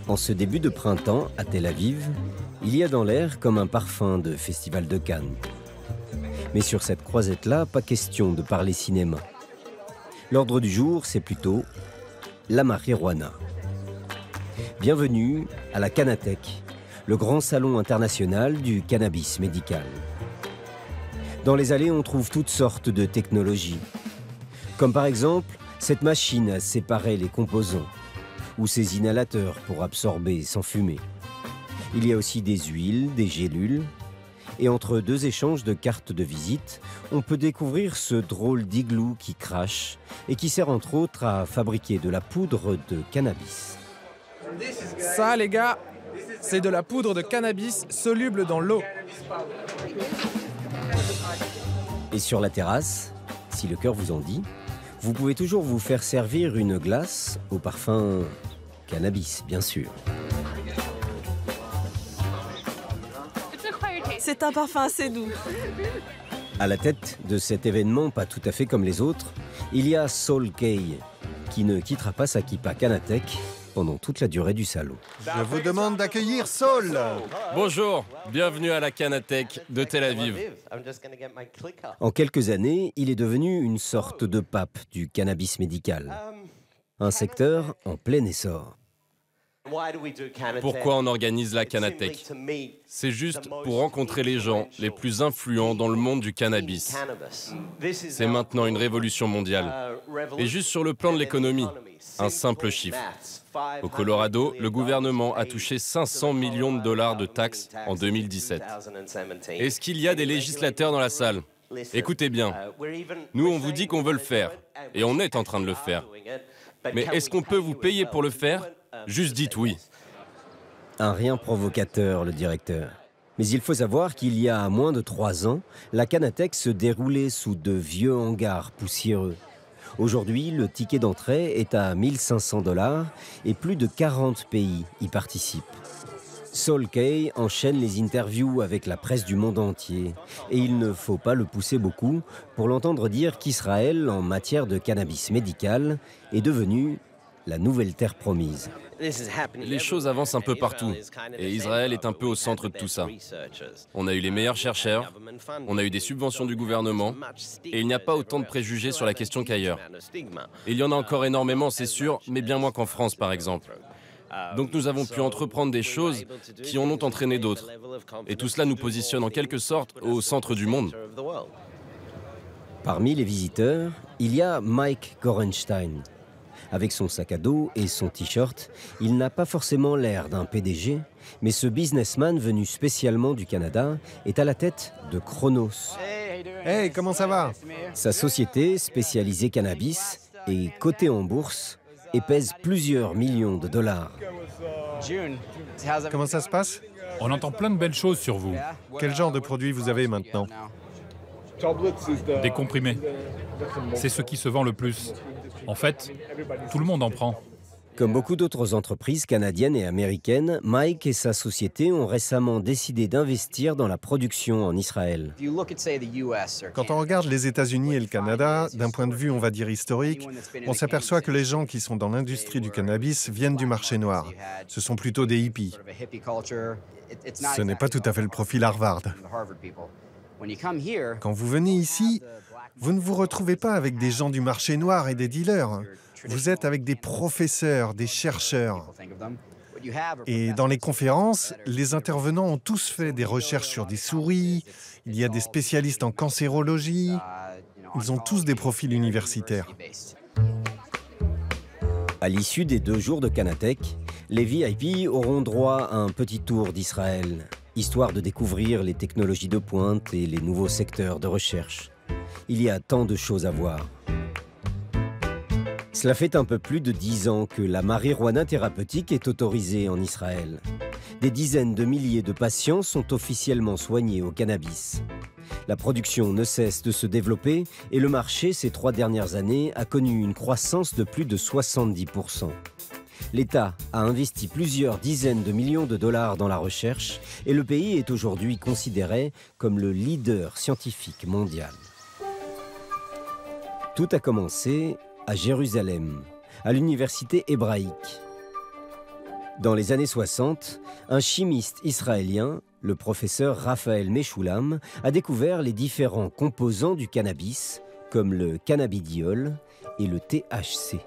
En ce début de printemps, à Tel Aviv, il y a dans l'air comme un parfum de Festival de Cannes. Mais sur cette croisette-là, pas question de parler cinéma. L'ordre du jour, c'est plutôt la marijuana. Bienvenue à la Canatech, le grand salon international du cannabis médical. Dans les allées, on trouve toutes sortes de technologies. Comme par exemple, cette machine à séparer les composants, ou ces inhalateurs pour absorber sans fumer. Il y a aussi des huiles, des gélules, et entre deux échanges de cartes de visite, on peut découvrir ce drôle d'igloo qui crache et qui sert entre autres à fabriquer de la poudre de cannabis. Ça, les gars, c'est de la poudre de cannabis soluble dans l'eau. Et sur la terrasse, si le cœur vous en dit, vous pouvez toujours vous faire servir une glace au parfum cannabis, bien sûr. C'est un parfum assez doux. À la tête de cet événement pas tout à fait comme les autres, il y a Saul Kaye, qui ne quittera pas sa kippa Canatech pendant toute la durée du salon. Je vous demande d'accueillir Saul. Bonjour, bienvenue à la Canatech de Tel Aviv. En quelques années, il est devenu une sorte de pape du cannabis médical. Un secteur en plein essor. Pourquoi on organise la Canatech? C'est juste pour rencontrer les gens les plus influents dans le monde du cannabis. C'est maintenant une révolution mondiale. Et juste sur le plan de l'économie, un simple chiffre. Au Colorado, le gouvernement a touché 500 millions de dollars de taxes en 2017. Est-ce qu'il y a des législateurs dans la salle? Écoutez bien, nous on vous dit qu'on veut le faire, et on est en train de le faire. Mais est-ce qu'on peut vous payer pour le faire? Juste dites oui. Un rien provocateur, le directeur. Mais il faut savoir qu'il y a moins de 3 ans, la Canatech se déroulait sous de vieux hangars poussiéreux. Aujourd'hui, le ticket d'entrée est à 1 500 $ et plus de 40 pays y participent. Saul Kaye enchaîne les interviews avec la presse du monde entier. Et il ne faut pas le pousser beaucoup pour l'entendre dire qu'Israël, en matière de cannabis médical, est devenu la nouvelle terre promise. Les choses avancent un peu partout, et Israël est un peu au centre de tout ça. On a eu les meilleurs chercheurs, on a eu des subventions du gouvernement, et il n'y a pas autant de préjugés sur la question qu'ailleurs. Il y en a encore énormément, c'est sûr, mais bien moins qu'en France, par exemple. Donc nous avons pu entreprendre des choses qui en ont entraîné d'autres. Et tout cela nous positionne en quelque sorte au centre du monde. Parmi les visiteurs, il y a Mike Gorenstein. Avec son sac à dos et son t-shirt, il n'a pas forcément l'air d'un PDG, mais ce businessman venu spécialement du Canada est à la tête de Chronos. Hey, comment ça va? Sa société, spécialisée cannabis, est cotée en bourse et pèse plusieurs millions de dollars. Comment ça se passe? On entend plein de belles choses sur vous. Quel genre de produit vous avez maintenant? Des comprimés. C'est ce qui se vend le plus. En fait, tout le monde en prend. Comme beaucoup d'autres entreprises canadiennes et américaines, Mike et sa société ont récemment décidé d'investir dans la production en Israël. Quand on regarde les États-Unis et le Canada, d'un point de vue, on va dire historique, on s'aperçoit que les gens qui sont dans l'industrie du cannabis viennent du marché noir. Ce sont plutôt des hippies. Ce n'est pas tout à fait le profil Harvard. Quand vous venez ici, vous ne vous retrouvez pas avec des gens du marché noir et des dealers. Vous êtes avec des professeurs, des chercheurs. Et dans les conférences, les intervenants ont tous fait des recherches sur des souris. Il y a des spécialistes en cancérologie. Ils ont tous des profils universitaires. À l'issue des 2 jours de Canatech, les VIP auront droit à un petit tour d'Israël, histoire de découvrir les technologies de pointe et les nouveaux secteurs de recherche. Il y a tant de choses à voir. Cela fait un peu plus de 10 ans que la marijuana thérapeutique est autorisée en Israël. Des dizaines de milliers de patients sont officiellement soignés au cannabis. La production ne cesse de se développer et le marché ces 3 dernières années a connu une croissance de plus de 70%. L'État a investi plusieurs dizaines de millions de dollars dans la recherche et le pays est aujourd'hui considéré comme le leader scientifique mondial. Tout a commencé à Jérusalem, à l'université hébraïque. Dans les années 60, un chimiste israélien, le professeur Raphaël Mechoulam, a découvert les différents composants du cannabis, comme le cannabidiol et le THC.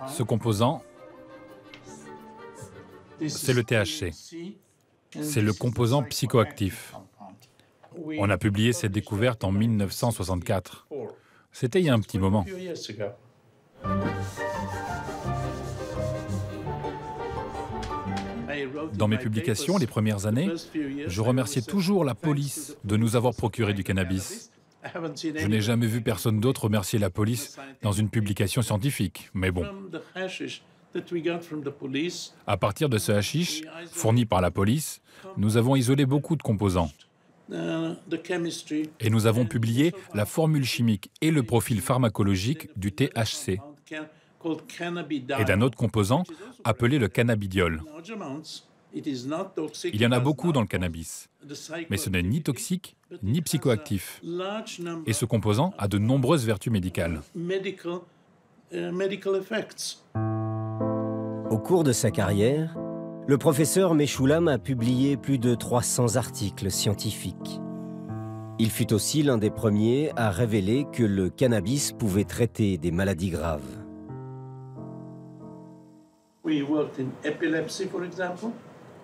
Ce composant, c'est le THC. C'est le composant psychoactif. On a publié cette découverte en 1964. C'était il y a un petit moment. Dans mes publications, les premières années, je remerciais toujours la police de nous avoir procuré du cannabis. Je n'ai jamais vu personne d'autre remercier la police dans une publication scientifique, mais bon. À partir de ce hashish, fourni par la police, nous avons isolé beaucoup de composants. Et nous avons publié la formule chimique et le profil pharmacologique du THC et d'un autre composant appelé le cannabidiol. Il y en a beaucoup dans le cannabis, mais ce n'est ni toxique ni psychoactif. Et ce composant a de nombreuses vertus médicales. Au cours de sa carrière, le professeur Mechoulam a publié plus de 300 articles scientifiques. Il fut aussi l'un des premiers à révéler que le cannabis pouvait traiter des maladies graves.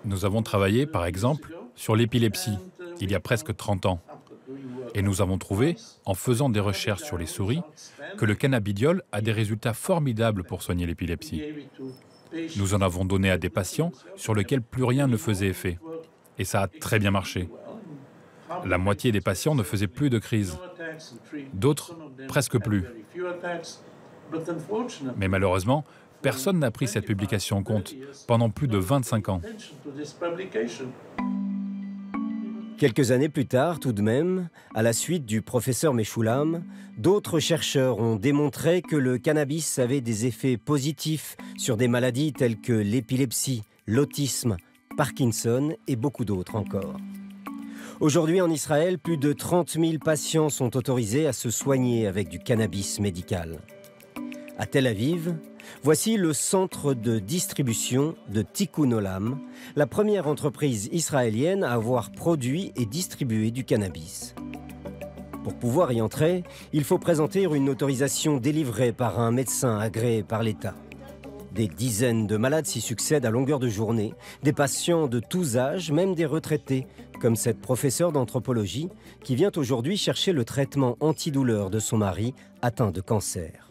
Nous avons travaillé, par exemple, sur l'épilepsie, il y a presque 30 ans. Et nous avons trouvé, en faisant des recherches sur les souris, que le cannabidiol a des résultats formidables pour soigner l'épilepsie. Nous en avons donné à des patients sur lesquels plus rien ne faisait effet. Et ça a très bien marché. La moitié des patients ne faisaient plus de crise. D'autres, presque plus. Mais malheureusement, personne n'a pris cette publication en compte pendant plus de 25 ans. Quelques années plus tard, tout de même, à la suite du professeur Mechoulam, d'autres chercheurs ont démontré que le cannabis avait des effets positifs sur des maladies telles que l'épilepsie, l'autisme, Parkinson et beaucoup d'autres encore. Aujourd'hui, en Israël, plus de 30 000 patients sont autorisés à se soigner avec du cannabis médical. À Tel Aviv, voici le centre de distribution de Tikkun Olam, la première entreprise israélienne à avoir produit et distribué du cannabis. Pour pouvoir y entrer, il faut présenter une autorisation délivrée par un médecin agréé par l'État. Des dizaines de malades s'y succèdent à longueur de journée, des patients de tous âges, même des retraités, comme cette professeure d'anthropologie qui vient aujourd'hui chercher le traitement antidouleur de son mari atteint de cancer.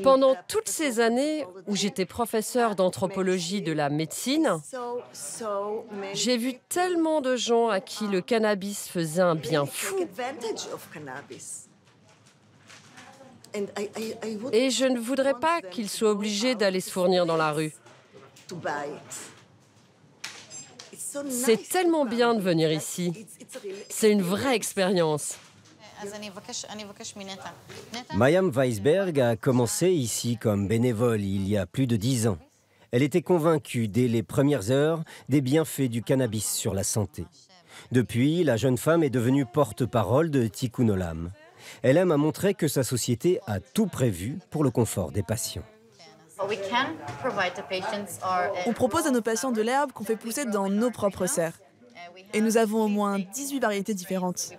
Pendant toutes ces années où j'étais professeur d'anthropologie de la médecine, j'ai vu tellement de gens à qui le cannabis faisait un bien fou. Et je ne voudrais pas qu'ils soient obligés d'aller se fournir dans la rue. C'est tellement bien de venir ici. C'est une vraie expérience. Mayam Weisberg a commencé ici comme bénévole il y a plus de 10 ans. Elle était convaincue dès les premières heures des bienfaits du cannabis sur la santé. Depuis, la jeune femme est devenue porte-parole de Tikkun Olam. Elle aime à montrer que sa société a tout prévu pour le confort des patients. On propose à nos patients de l'herbe qu'on fait pousser dans nos propres serres. Et nous avons au moins 18 variétés différentes.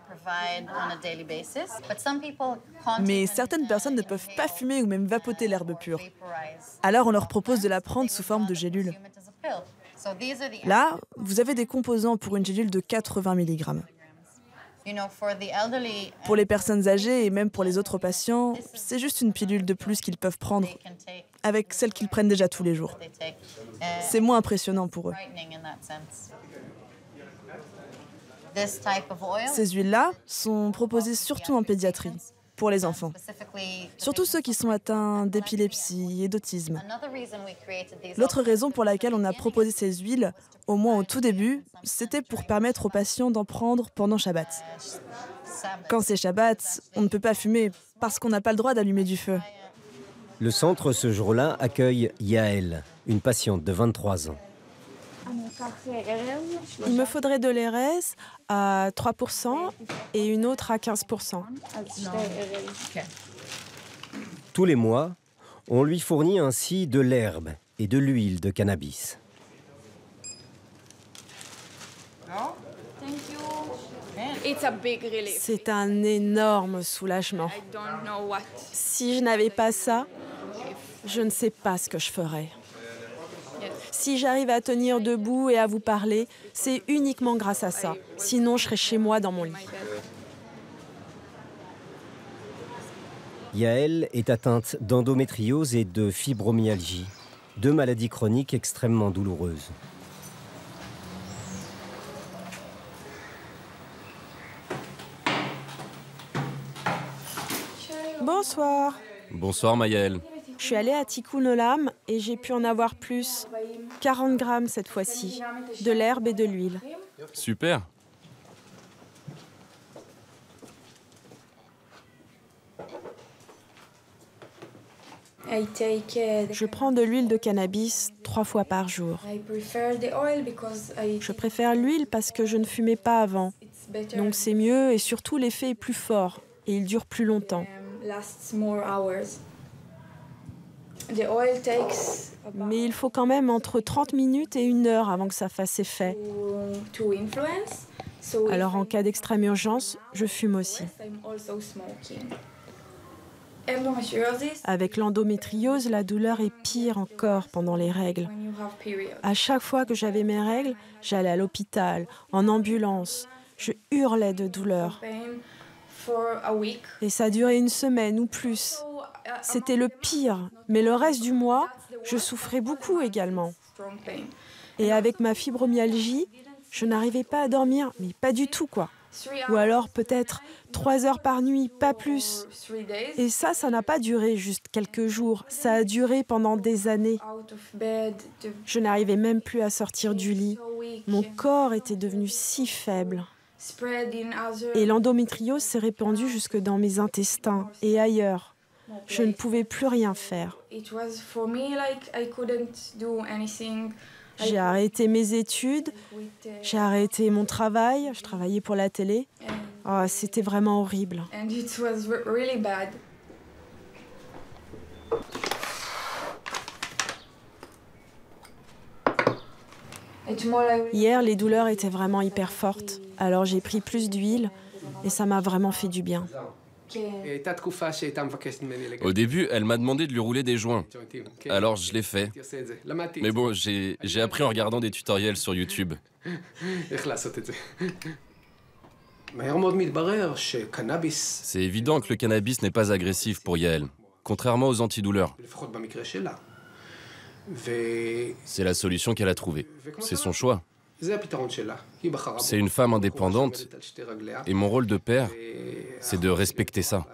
Mais certaines personnes ne peuvent pas fumer ou même vapoter l'herbe pure. Alors on leur propose de la prendre sous forme de gélule. Là, vous avez des composants pour une gélule de 80 mg. Pour les personnes âgées et même pour les autres patients, c'est juste une pilule de plus qu'ils peuvent prendre avec celle qu'ils prennent déjà tous les jours. C'est moins impressionnant pour eux. Ces huiles-là sont proposées surtout en pédiatrie, pour les enfants. Surtout ceux qui sont atteints d'épilepsie et d'autisme. L'autre raison pour laquelle on a proposé ces huiles, au moins au tout début, c'était pour permettre aux patients d'en prendre pendant Shabbat. Quand c'est Shabbat, on ne peut pas fumer parce qu'on n'a pas le droit d'allumer du feu. Le centre, ce jour-là, accueille Yael, une patiente de 23 ans. Il me faudrait de l'érès à 3% et une autre à 15%. Tous les mois, on lui fournit ainsi de l'herbe et de l'huile de cannabis. C'est un énorme soulagement. Si je n'avais pas ça, je ne sais pas ce que je ferais. Si j'arrive à tenir debout et à vous parler, c'est uniquement grâce à ça. Sinon, je serais chez moi dans mon lit. Yael est atteinte d'endométriose et de fibromyalgie, deux maladies chroniques extrêmement douloureuses. Bonsoir. Bonsoir Maëlle. Je suis allée à Tikkun Olam et j'ai pu en avoir plus. 40 grammes cette fois-ci. De l'herbe et de l'huile. Super. Je prends de l'huile de cannabis 3 fois par jour. Je préfère l'huile parce que je ne fumais pas avant. Donc c'est mieux et surtout l'effet est plus fort et il dure plus longtemps. Mais il faut quand même entre 30 minutes et 1 heure avant que ça fasse effet. Alors en cas d'extrême urgence, je fume aussi. Avec l'endométriose, la douleur est pire encore pendant les règles. À chaque fois que j'avais mes règles, j'allais à l'hôpital, en ambulance. Je hurlais de douleur. Et ça durait 1 semaine ou plus. C'était le pire, mais le reste du mois, je souffrais beaucoup également. Et avec ma fibromyalgie, je n'arrivais pas à dormir, mais pas du tout quoi. Ou alors peut-être 3 heures par nuit, pas plus. Et ça n'a pas duré juste quelques jours, ça a duré pendant des années. Je n'arrivais même plus à sortir du lit. Mon corps était devenu si faible. Et l'endométriose s'est répandue jusque dans mes intestins et ailleurs. Je ne pouvais plus rien faire. J'ai arrêté mes études, j'ai arrêté mon travail, je travaillais pour la télé. Oh, c'était vraiment horrible. Hier, les douleurs étaient vraiment hyper fortes. Alors j'ai pris plus d'huile et ça m'a vraiment fait du bien. Au début, elle m'a demandé de lui rouler des joints. Alors je l'ai fait. Mais bon, j'ai appris en regardant des tutoriels sur YouTube. C'est évident que le cannabis n'est pas agressif pour Yael, contrairement aux antidouleurs. C'est la solution qu'elle a trouvée. C'est son choix. C'est une femme indépendante et mon rôle de père, c'est de respecter ça.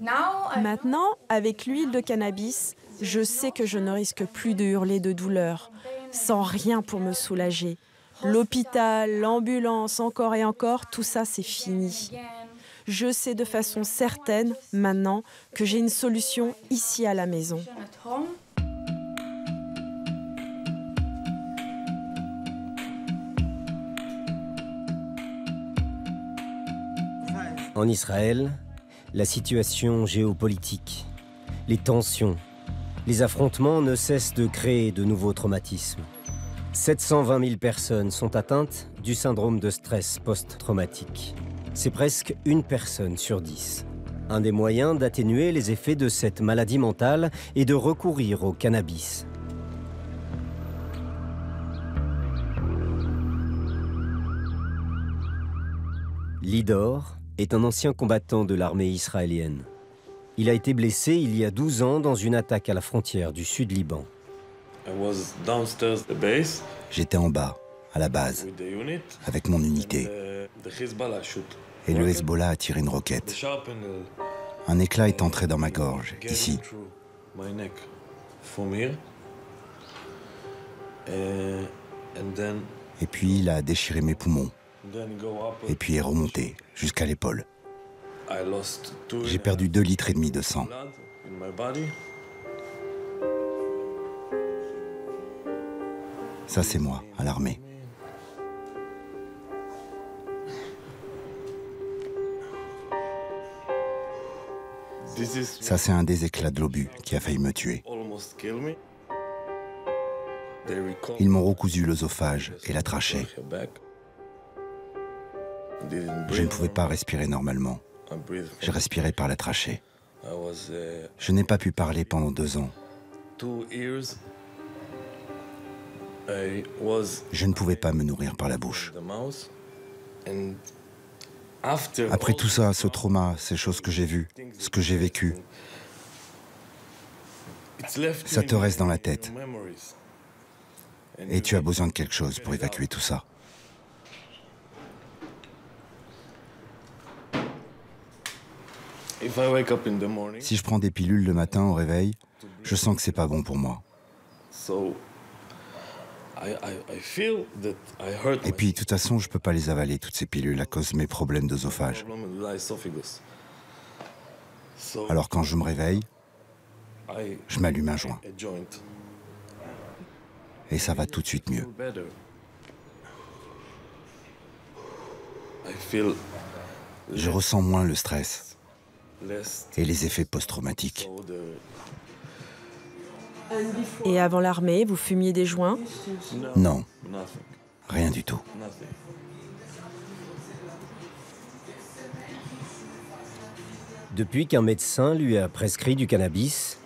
Maintenant, avec l'huile de cannabis, je sais que je ne risque plus de hurler de douleur, sans rien pour me soulager. L'hôpital, l'ambulance, encore et encore, tout ça c'est fini. Je sais de façon certaine, maintenant, que j'ai une solution ici à la maison. En Israël, la situation géopolitique, les tensions, les affrontements ne cessent de créer de nouveaux traumatismes. 720 000 personnes sont atteintes du syndrome de stress post-traumatique. C'est presque 1 personne sur 10. Un des moyens d'atténuer les effets de cette maladie mentale est de recourir au cannabis. Lidor est un ancien combattant de l'armée israélienne. Il a été blessé il y a 12 ans dans une attaque à la frontière du Sud-Liban. J'étais en bas, à la base, avec mon unité. Et le Hezbollah a tiré une roquette. Un éclat est entré dans ma gorge, ici. Et puis il a déchiré mes poumons. Et puis est remonté jusqu'à l'épaule. J'ai perdu 2,5 litres de sang. Ça, c'est moi, à l'armée. Ça, c'est un des éclats de l'obus qui a failli me tuer. Ils m'ont recousu l'œsophage et la trachée. Je ne pouvais pas respirer normalement. Je respirais par la trachée. Je n'ai pas pu parler pendant 2 ans. Je ne pouvais pas me nourrir par la bouche. Après tout ça, ce trauma, ces choses que j'ai vues, ce que j'ai vécu, ça te reste dans la tête. Et tu as besoin de quelque chose pour évacuer tout ça. Si je prends des pilules le matin au réveil, je sens que c'est pas bon pour moi. Et puis, de toute façon, je peux pas les avaler, toutes ces pilules, à cause de mes problèmes d'œsophage. Alors quand je me réveille, je m'allume un joint. Et ça va tout de suite mieux. Je ressens moins le stress et les effets post-traumatiques. Et avant l'armée, vous fumiez des joints? Non, rien du tout. Depuis qu'un médecin lui a prescrit du cannabis,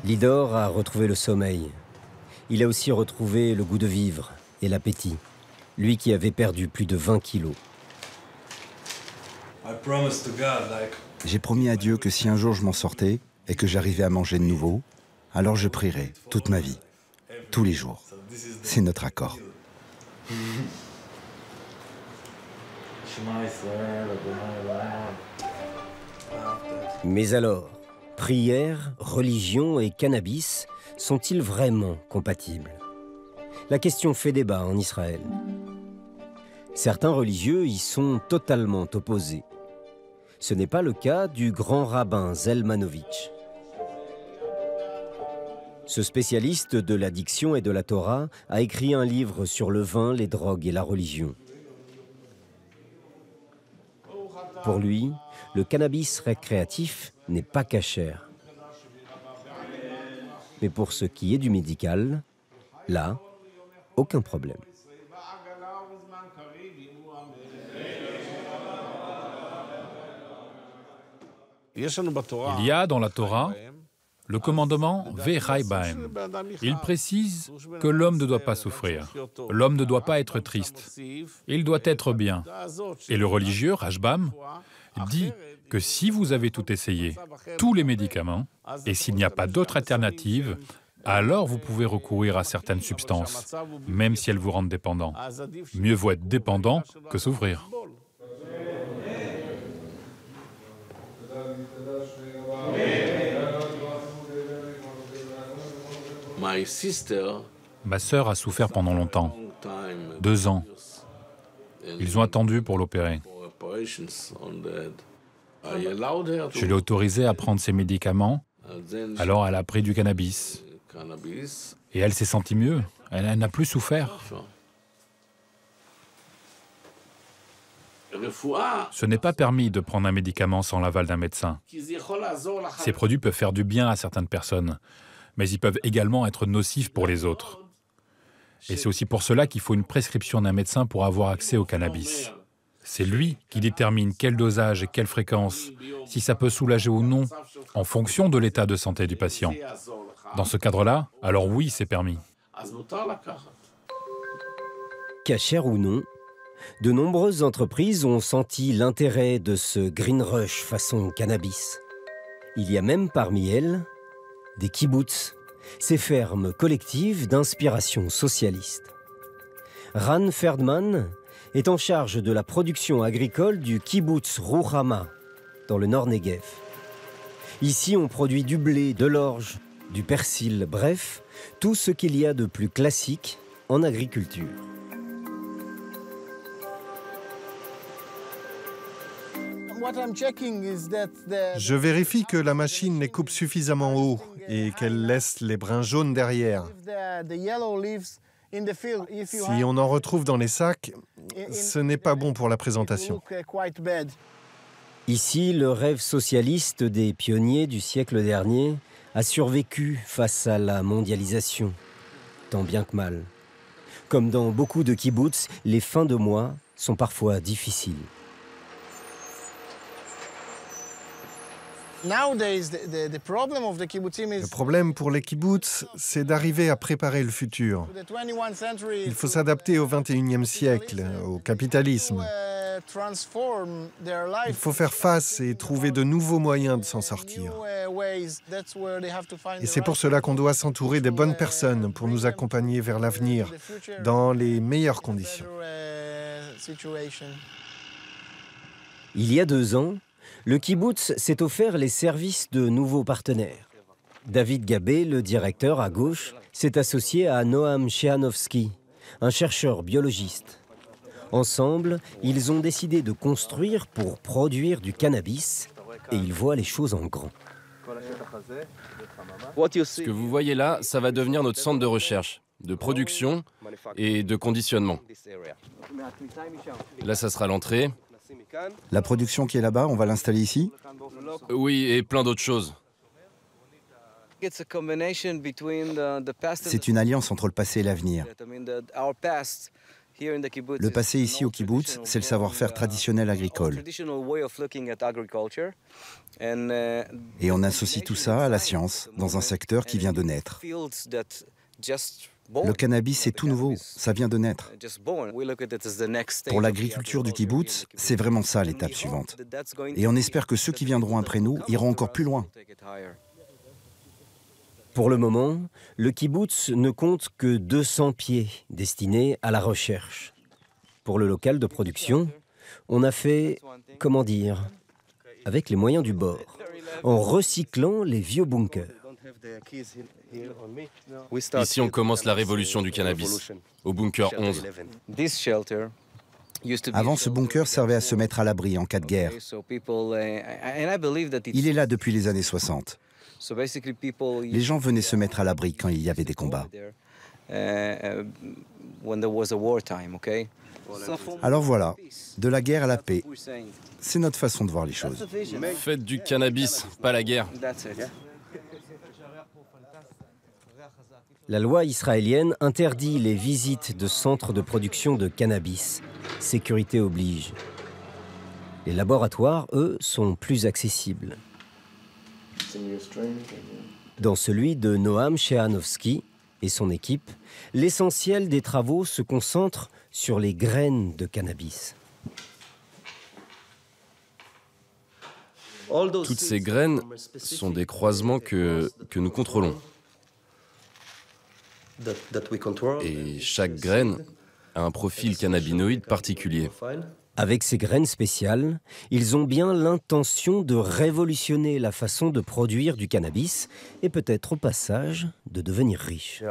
Lidor a retrouvé le sommeil. Il a aussi retrouvé le goût de vivre et l'appétit, lui qui avait perdu plus de 20 kilos. J'ai promis à Dieu que si un jour je m'en sortais et que j'arrivais à manger de nouveau, alors je prierai toute ma vie, tous les jours. C'est notre accord. Mais alors, prière, religion et cannabis sont-ils vraiment compatibles? La question fait débat en Israël. Certains religieux y sont totalement opposés. Ce n'est pas le cas du grand rabbin Zelmanovitch. Ce spécialiste de l'addiction et de la Torah a écrit un livre sur le vin, les drogues et la religion. Pour lui, le cannabis récréatif n'est pas cachère. Mais pour ce qui est du médical, là, aucun problème. Il y a dans la Torah le commandement Vechai Bahem. Il précise que l'homme ne doit pas souffrir, l'homme ne doit pas être triste, il doit être bien. Et le religieux, Rashbam, dit que si vous avez tout essayé, tous les médicaments, et s'il n'y a pas d'autre alternative, alors vous pouvez recourir à certaines substances, même si elles vous rendent dépendant. Mieux vaut être dépendant que souffrir. Ma sœur a souffert pendant longtemps, 2 ans. Ils ont attendu pour l'opérer. Je l'ai autorisée à prendre ses médicaments, alors elle a pris du cannabis. Et elle s'est sentie mieux, elle n'a plus souffert. Ce n'est pas permis de prendre un médicament sans l'aval d'un médecin. Ces produits peuvent faire du bien à certaines personnes, mais ils peuvent également être nocifs pour les autres. Et c'est aussi pour cela qu'il faut une prescription d'un médecin pour avoir accès au cannabis. C'est lui qui détermine quel dosage et quelle fréquence, si ça peut soulager ou non, en fonction de l'état de santé du patient. Dans ce cadre-là, alors oui, c'est permis. Cachère ou non, de nombreuses entreprises ont senti l'intérêt de ce green rush façon cannabis. Il y a même parmi elles des kibboutz, ces fermes collectives d'inspiration socialiste. Ran Ferdman est en charge de la production agricole du kibboutz Rouhama, dans le nord Negev. Ici, on produit du blé, de l'orge, du persil, bref, tout ce qu'il y a de plus classique en agriculture. Je vérifie que la machine les coupe suffisamment haut et qu'elle laisse les brins jaunes derrière. Si on en retrouve dans les sacs, ce n'est pas bon pour la présentation. Ici, le rêve socialiste des pionniers du siècle dernier a survécu face à la mondialisation, tant bien que mal. Comme dans beaucoup de kibboutz, les fins de mois sont parfois difficiles. Le problème pour les kibboutz, c'est d'arriver à préparer le futur. Il faut s'adapter au XXIe siècle, au capitalisme. Il faut faire face et trouver de nouveaux moyens de s'en sortir. Et c'est pour cela qu'on doit s'entourer des bonnes personnes pour nous accompagner vers l'avenir, dans les meilleures conditions. Il y a 2 ans, le kibboutz s'est offert les services de nouveaux partenaires. David Gabé, le directeur à gauche, s'est associé à Noam Shehanovsky, un chercheur biologiste. Ensemble, ils ont décidé de construire pour produire du cannabis et ils voient les choses en grand. Ce que vous voyez là, ça va devenir notre centre de recherche, de production et de conditionnement. Là, ça sera l'entrée. La production qui est là-bas, on va l'installer ici? Oui, et plein d'autres choses. C'est une alliance entre le passé et l'avenir. Le passé ici au kibbutz, c'est le savoir-faire traditionnel agricole. Et on associe tout ça à la science, dans un secteur qui vient de naître. Le cannabis, c'est tout nouveau, ça vient de naître. Pour l'agriculture du kibbutz, c'est vraiment ça l'étape suivante. Et on espère que ceux qui viendront après nous iront encore plus loin. Pour le moment, le kibbutz ne compte que 200 pieds destinés à la recherche. Pour le local de production, on a fait, comment dire, avec les moyens du bord, en recyclant les vieux bunkers. Ici, on commence la révolution du cannabis, au bunker 11. Avant, ce bunker servait à se mettre à l'abri en cas de guerre. Il est là depuis les années 60. Les gens venaient se mettre à l'abri quand il y avait des combats. Alors voilà, de la guerre à la paix. C'est notre façon de voir les choses. Faites du cannabis, pas la guerre. La loi israélienne interdit les visites de centres de production de cannabis. Sécurité oblige. Les laboratoires, eux, sont plus accessibles. Dans celui de Noam Shehanovsky et son équipe, l'essentiel des travaux se concentre sur les graines de cannabis. Toutes ces graines sont des croisements que nous contrôlons. Et chaque graine a un profil cannabinoïde particulier. Avec ces graines spéciales, ils ont bien l'intention de révolutionner la façon de produire du cannabis et peut-être au passage de devenir riches.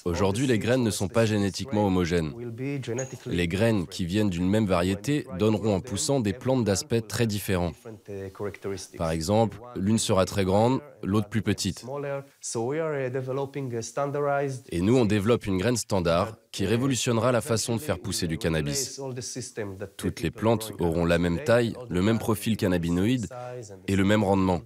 Aujourd'hui, les graines ne sont pas génétiquement homogènes. Les graines qui viennent d'une même variété donneront en poussant des plantes d'aspect très différents. Par exemple, l'une sera très grande, l'autre plus petite. Et nous, on développe une graine standard qui révolutionnera la façon de faire pousser du cannabis. Toutes les plantes auront la même taille, le même profil cannabinoïde et le même rendement.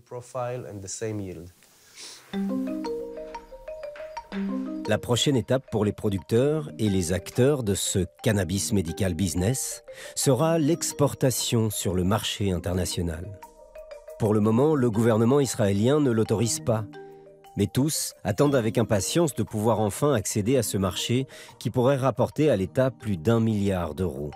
La prochaine étape pour les producteurs et les acteurs de ce cannabis medical business sera l'exportation sur le marché international. Pour le moment, le gouvernement israélien ne l'autorise pas. Mais tous attendent avec impatience de pouvoir enfin accéder à ce marché qui pourrait rapporter à l'État plus d'1 milliard d'euros.